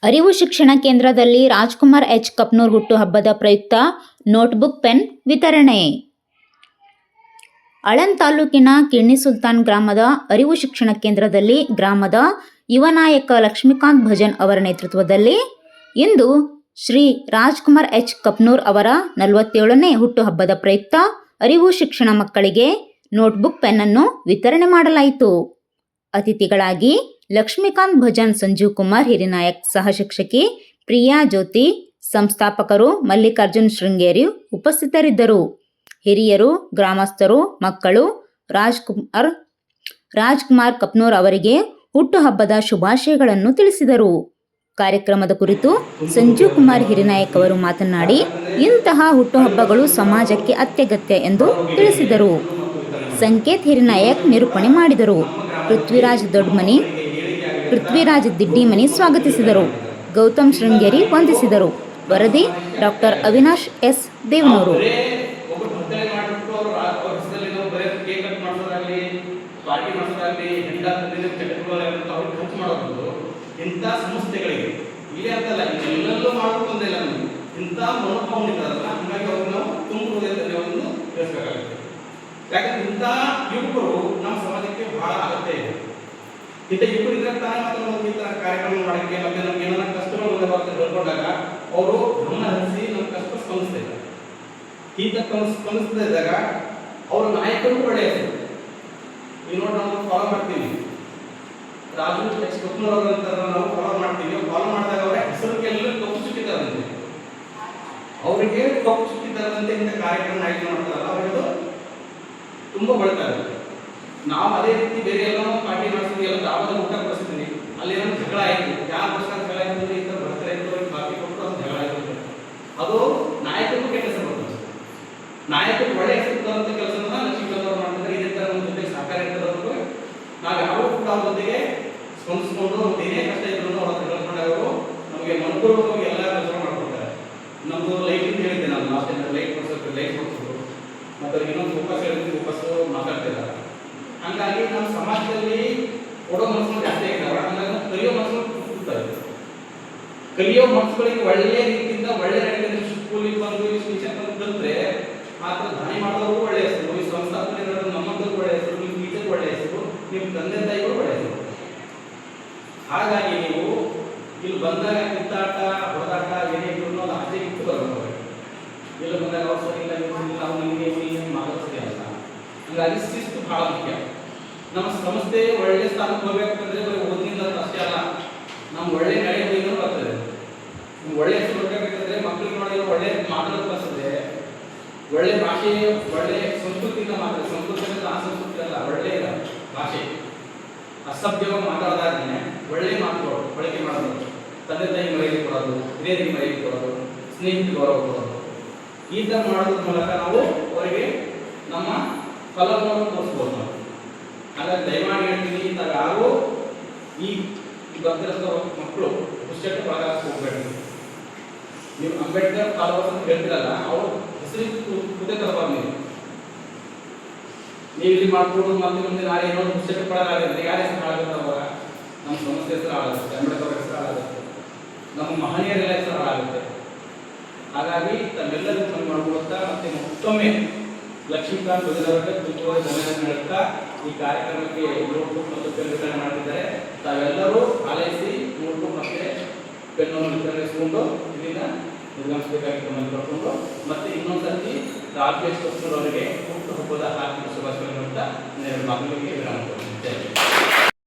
ಅರಿವು ಶಿಕ್ಷಣ ಕೇಂದ್ರದಲ್ಲಿ ರಾಜ್ಕುಮಾರ್ ಎಚ್ ಕಪ್ನೂರ್ ಹುಟ್ಟುಹಬ್ಬದ ಪ್ರಯುಕ್ತ ನೋಟ್ಬುಕ್ ಪೆನ್ ವಿತರಣೆ. ಆಳಂದ್ ತಾಲೂಕಿನ ಕಿಡ್ನಿ ಸುಲ್ತಾನ್ ಗ್ರಾಮದ ಅರಿವು ಶಿಕ್ಷಣ ಕೇಂದ್ರದಲ್ಲಿ ಗ್ರಾಮದ ಯುವ ನಾಯಕ ಲಕ್ಷ್ಮೀಕಾಂತ್ ಭಜನ್ ಅವರ ನೇತೃತ್ವದಲ್ಲಿ ಇಂದು ಶ್ರೀ ರಾಜ್ಕುಮಾರ್ ಎಚ್ ಕಪ್ನೂರ್ ಅವರ 47ನೇ ಹುಟ್ಟುಹಬ್ಬದ ಪ್ರಯುಕ್ತ ಅರಿವು ಶಿಕ್ಷಣ ಮಕ್ಕಳಿಗೆ ನೋಟ್ಬುಕ್ ಪೆನ್ ಅನ್ನು ವಿತರಣೆ ಮಾಡಲಾಯಿತು. ಅತಿಥಿಗಳಾಗಿ ಲಕ್ಷ್ಮೀಕಾಂತ್ ಭಜನ್, ಸಂಜೀವ್ ಕುಮಾರ್ ಹಿರಿನಾಯಕ್, ಸಹ ಶಿಕ್ಷಕಿ ಪ್ರಿಯಾ ಜ್ಯೋತಿ, ಸಂಸ್ಥಾಪಕರು ಮಲ್ಲಿಕಾರ್ಜುನ್ ಶೃಂಗೇರಿ ಉಪಸ್ಥಿತರಿದ್ದರು. ಹಿರಿಯರು, ಗ್ರಾಮಸ್ಥರು, ಮಕ್ಕಳು ರಾಜ್ಕುಮಾರ್ ಕಪ್ನೂರ್ ಅವರಿಗೆ ಹುಟ್ಟುಹಬ್ಬದ ಶುಭಾಶಯಗಳನ್ನು ತಿಳಿಸಿದರು. ಕಾರ್ಯಕ್ರಮದ ಕುರಿತು ಸಂಜೀವ್ ಕುಮಾರ್ ಹಿರಿನಾಯಕ್ ಅವರು ಮಾತನಾಡಿ, ಇಂತಹ ಹುಟ್ಟುಹಬ್ಬಗಳು ಸಮಾಜಕ್ಕೆ ಅತ್ಯಗತ್ಯ ಎಂದು ತಿಳಿಸಿದರು. ಸಂಕೇತ್ ಹಿರಿನಾಯಕ್ ನಿರೂಪಣೆ ಮಾಡಿದರು. ಪೃಥ್ವಿರಾಜ್ ದಿಡ್ಡಿಮನಿ ಸ್ವಾಗತಿಸಿದರು. ಗೌತಮ್ ಶೃಂಗೇರಿ ವಂದಿಸಿದರು. ವರದಿ ಡಾಕ್ಟರ್ ಅವಿನಾಶ್ ಎಸ್ ದೇವನೂರು. ಇಂಥ ಸಂಸ್ಥೆಗಳಿಗೆ ಇಲ್ಲಿ ಅಂತಲ್ಲ, ಎಲ್ಲೆಲ್ಲೂ ಮಾಡೋದು ಬಂದಿಲ್ಲ. ನಮಗೆ ಇಂಥ ಮನೋಭಾವನೆ ಇದ್ದಾರಲ್ಲ, ಹಾಗಾಗಿ ಅವ್ರಿಗೆ ನಾವು ತುಂಬುವುದೇ ಧನ್ಯವಾದವನ್ನು ತಿಳಿಸಬೇಕಾಗುತ್ತೆ. ಯಾಕಂದ್ರೆ ಇಂಥ ಯುವಕರು ನಮ್ಮ ಸಮಾಜಕ್ಕೆ ಬಹಳ ಅಗತ್ಯ ಇದೆ. ಇಂಥ ಯುವಕರು ಇದ್ರೆ ತಾನೇ ಮಾತ್ರ ನಾವು ಈ ಥರ ಕಾರ್ಯಕ್ರಮ ಮಾಡೋಕ್ಕೆ, ಮತ್ತೆ ನಮ್ಗೆ ಏನಾರ ಕಷ್ಟಗಳು ಹೇಳ್ಕೊಂಡಾಗ ಅವರು ಗಮನ ಹರಿಸಿ ನಮ್ಮ ಕಷ್ಟ ಸ್ಪಂದಿಸ್ತಾ ಇದ್ದಾರೆ. ಇಂಥ ಸ್ಪಂದಿಸ್ತಾ ಇದ್ದಾಗ ಅವ್ರ ನಾಯಕರು ಒಳ್ಳೆಯ ಹೆಸರು. ಈಗ ನೋಡಿ, ನಾವು ಫಾಲೋ ಮಾಡ್ತೀವಿ, ರಾಜು ಎಚ್ ಕಪ್ನೂರ್ ಅವರಂತ ನಾವು ಫಾಲೋ ಮಾಡ್ತೀವಿ. ಫಾಲೋ ಮಾಡಿದಾಗ ಅವರ ಹೆಸರಿಗೆ ಎಲ್ಲ ಕಪ್ಪು ಚುಕ್ಕಿದ್ದಾರಂತೆ, ಅವರಿಗೆ ಕಪ್ಪು ಚುಕ್ಕಿದ್ದಾರಂತೆ. ಇಂಥ ಕಾರ್ಯಕ್ರಮ ಆಯ್ಕೆ ಮಾಡ್ತಾರಲ್ಲ, ಅವರಿಗೆ ತುಂಬಾ ಬಳತಾ ಇರುತ್ತೆ. ನಾವು ಅದೇ ರೀತಿ ಬೇರೆ ಎಲ್ಲ ಪಾರ್ಟಿ ಮಾಡಿಸ್ತೀವಿ, ಎಲ್ಲ ದಾವದ ಊಟ ಬಡಿಸ್ತೀವಿ, ಅಲ್ಲಿ ಏನೋ ಜಗಳ ಆಯ್ತು, ಯಾರು ಜಗಳ ಆಯ್ತು ಅಂದ್ರೆ ಇಂಥ ಬರ್ತಾರೆ ಬಾಕಿ ಕೊಟ್ಟು ಅದು ಜಗಳ ಆಯ್ತು. ಅದು ನಾಯಕರಿಗೂ ಕೆಟ್ಟ ಹೆಸರು ಬರ್ತದೆ. ನಾಯಕರು ಒಳ್ಳೆ ಹೆಸರು ಅಂತ ಕೆಲಸನ ಲಕ್ಷ್ಮೀಕಾಂತ್ ಅವರು ಮಾಡ್ತಾರೆ. ಇದೇ ತರ ನಮ್ಮ ಜೊತೆಗೆ ಸಹಕಾರ ಇರ್ತದವ್ರಿಗೆ ನಾವು ಯಾರು ಕೂಡ ಅವ್ರ ಜೊತೆಗೆ ಸ್ಪಂದಿಸ್ಕೊಂಡು ಏನೇ ಕಷ್ಟ ಇದ್ರು ಅವ್ರ ಹತ್ರ ಹೇಳ್ಕೊಂಡವರು ನಮಗೆ ಮನಪೂರ್ವಕವಾಗಿ ಎಲ್ಲ ಕೆಲಸ ಮಾಡ್ಕೊಡ್ತಾರೆ. ನಮ್ಮದು ಲೈಟ್ ಅಂತ ಹೇಳಿದ್ದೆ ನಾನು ಲಾಸ್ಟ್ ಟೈಮ್, ಲೈಟ್ ಕೊಡ್ಸೋದು ಮತ್ತೆ ಇನ್ನೊಂದು ಉಪವಾಸ ಹೇಳಿದ್ವಿ, ಉಪವಾಸ ಮಾತಾಡ್ತಾ ಇದ್ದಾರೆ. ಹಂಗಾಗಿ ನಮ್ಮ ಸಮಾಜದಲ್ಲಿ ಕೊಡೋ ಮನಸ್ಸು ಜಾಸ್ತಿ ಆಗಿದ್ದಾವೆ. ಹಂಗಾಗಿ ಕಲಿಯೋ ಮನಸ್ಸು ಕೂಡ್ತಾರೆ. ಕಲಿಯೋ ಮನಸ್ಸುಗಳಿಗೆ ಒಳ್ಳೆ ರೀತಿಯಿಂದ ಒಳ್ಳೆ ನಡೆದ ಸ್ಕೂಲಿಗೆ ಬಂದು ಟ್ಯೂಷನ್ ಬಂದು ಕಲಿತ್ರೆ ಮಾತ್ರ ದಾನಿ ಮಾಡೋರು ಒಳ್ಳೆ ಹೆಸರು, ಈ ಸಂಸ್ಥಾಪನೆ ನಮ್ಮಂತವ್ರು ಒಳ್ಳೆ ಹೆಸರು, ನಿಮ್ಮ ಟೀಚರ್ ಒಳ್ಳೆ ಹೆಸರು, ನಿಮ್ಮ ತಂದೆ ತಾಯಿಗಳು ಒಳ್ಳೆ ಹೆಸರು. ಹಾಗಾಗಿ ನೀವು ಇಲ್ಲಿ ಬಂದಾಗ ಕಿತ್ತಾಟ ಹೊಡೆದಾಟ ಏನೇ ಇದ್ರು ಅದು ಆಚೆ ಇಟ್ಟು ಬರಬೇಕು. ಇಲ್ಲಿ ಬಂದಾಗ ಅವ್ರು ಸರಿ ಇಲ್ಲ, ನಾವು ನಿಮಗೆ ಮಾತಾಡ್ಸೋದೇ ಅಲ್ಲ. ಹಂಗಾಗಿ ಶಿಸ್ತು ಬಹಳ ಮುಖ್ಯ. ನಮ್ಮ ಸಂಸ್ಥೆ ಒಳ್ಳೆ ಸ್ಥಾನಕ್ಕೆ ಹೋಗ್ಬೇಕಂದ್ರೆ ಬರೀ ಓದಿನಿಂದ ಅಷ್ಟೇ ಅಲ್ಲ, ನಮ್ಮ ಒಳ್ಳೆ ನಡೆಯೋದ್ರಿಂದ ಬರ್ತದೆ. ಒಳ್ಳೆ ಹೆಸರು ಬರ್ಬೇಕಂದ್ರೆ ಮಕ್ಕಳಿಗೆ ನೋಡಿದ್ರೆ ಒಳ್ಳೆ ಮಾತಾಡೋದು ಬರ್ತದೆ, ಒಳ್ಳೆ ಭಾಷೆ, ಒಳ್ಳೆ ಸಂಸ್ಕೃತಿಯಿಂದ ಮಾತಾಡ. ಸಂಸ್ಕೃತಿ ಅಂದ್ರೆ ಆ ಸಂಸ್ಕೃತಿ ಅಲ್ಲ, ಒಳ್ಳೆ ಭಾಷೆ. ಅಸಭ್ಯವಾಗಿ ಮಾತಾಡೋದಾದ್ರೆ ಒಳ್ಳೆ ಮಾತುಗಳು ಬಳಕೆ ಮಾಡೋದು, ತಂದೆ ತಾಯಿ ಮರ್ಯಾದೆ ಕೊಡೋದು, ಹಿರಿಯರಿಗೆ ಮರ್ಯಾದೆ ಕೊಡೋದು, ಸ್ನೇಹಿತರಿಗೆ ಗೌರವ ಕೊಡೋದು, ಈ ಥರ ಮಾಡೋದ್ರ ಮೂಲಕ ನಾವು ಅವರಿಗೆ ನಮ್ಮ ಫಲವನ್ನು ತೋರಿಸ್ಬೋದು ನಾವು. ಹಾಗಾಗಿ ದಯಮಾಡಿ ಹೇಳ್ತೀನಿ, ಇಂಥ ಯಾರು ಈ ಬಂದಿರೋ ಮಕ್ಕಳು ಪುಸ್ತಕ ಒಳಗಾಕ ಹೋಗ್ಬೇಡಿ. ನೀವು ಅಂಬೇಡ್ಕರ್ ಫಾಲೋವರ್ಸ್ ಅಂತ ಹೇಳ್ತಿರಲ್ಲ, ಅವ್ರು ಹೆಸರಿಗೆ ಕುದೇ ತರಬಾರ್ದು. ನೀವು ಇಲ್ಲಿ ಮಾಡ್ಕೊಂಡು ಮತ್ತೆ ಮುಂದೆ ನಾಳೆ ಏನೋ ಪುಸ್ತಕ ಪಡೋದಾಗುತ್ತೆ, ಯಾರ ಹೆಸರು ಹಾಳಾಗುತ್ತೆ? ಅವಾಗ ನಮ್ಮ ಸಂಸ್ಥೆ ಹೆಸರು ಹಾಳಾಗುತ್ತೆ, ಅಂಬೇಡ್ಕರ್ ಹೆಸರು ಹಾಳಾಗುತ್ತೆ, ನಮ್ಮ ಮಹನೀಯರೆಲ್ಲ ಹೆಸರು ಹಾಳಾಗುತ್ತೆ. ಹಾಗಾಗಿ ತಮ್ಮೆಲ್ಲರಿಗೂ ಮನವಿ ಮಾಡ್ಕೊಳ್ತಾ ಮತ್ತೆ ಮತ್ತೊಮ್ಮೆ ಲಕ್ಷ್ಮೀಕಾಂತ್ ಭಜನ್ ಅವರಿಗೆ ತುಂಬ ಧನ್ಯವಾದ ಹೇಳ್ತಾ ಈ ಕಾರ್ಯಕ್ರಮಕ್ಕೆ ನೋಟ್ಬುಕ್ ಮತ್ತು ಪೆನ್ ವಿತರಣೆ ಮಾಡ್ತಿದ್ದಾರೆ. ತಾವೆಲ್ಲರೂ ಆಲೈಸಿ ನೋಟ್ಬುಕ್ ಮತ್ತೆ ಪೆನ್ನನ್ನು ವಿತರಿಸಿಕೊಂಡು ಇಲ್ಲಿಂದ ನಿರ್ಗಮಿಸಬೇಕಾಗಿ ಮನವಿ ಮಾಡಿಕೊಂಡು ಮತ್ತೆ ಇನ್ನೊಂದ್ಸರ್ತಿ ರಾಜೇಶ್ ಕಪ್ನೂರ್ ಅವರಿಗೆ ಹುಟ್ಟುಹಬ್ಬದ ಹಾರ್ದಿಕ ಶುಭಾಶಯಗಳನ್ನು ಅಂತ ಮಕ್ಕಳಿಗೆ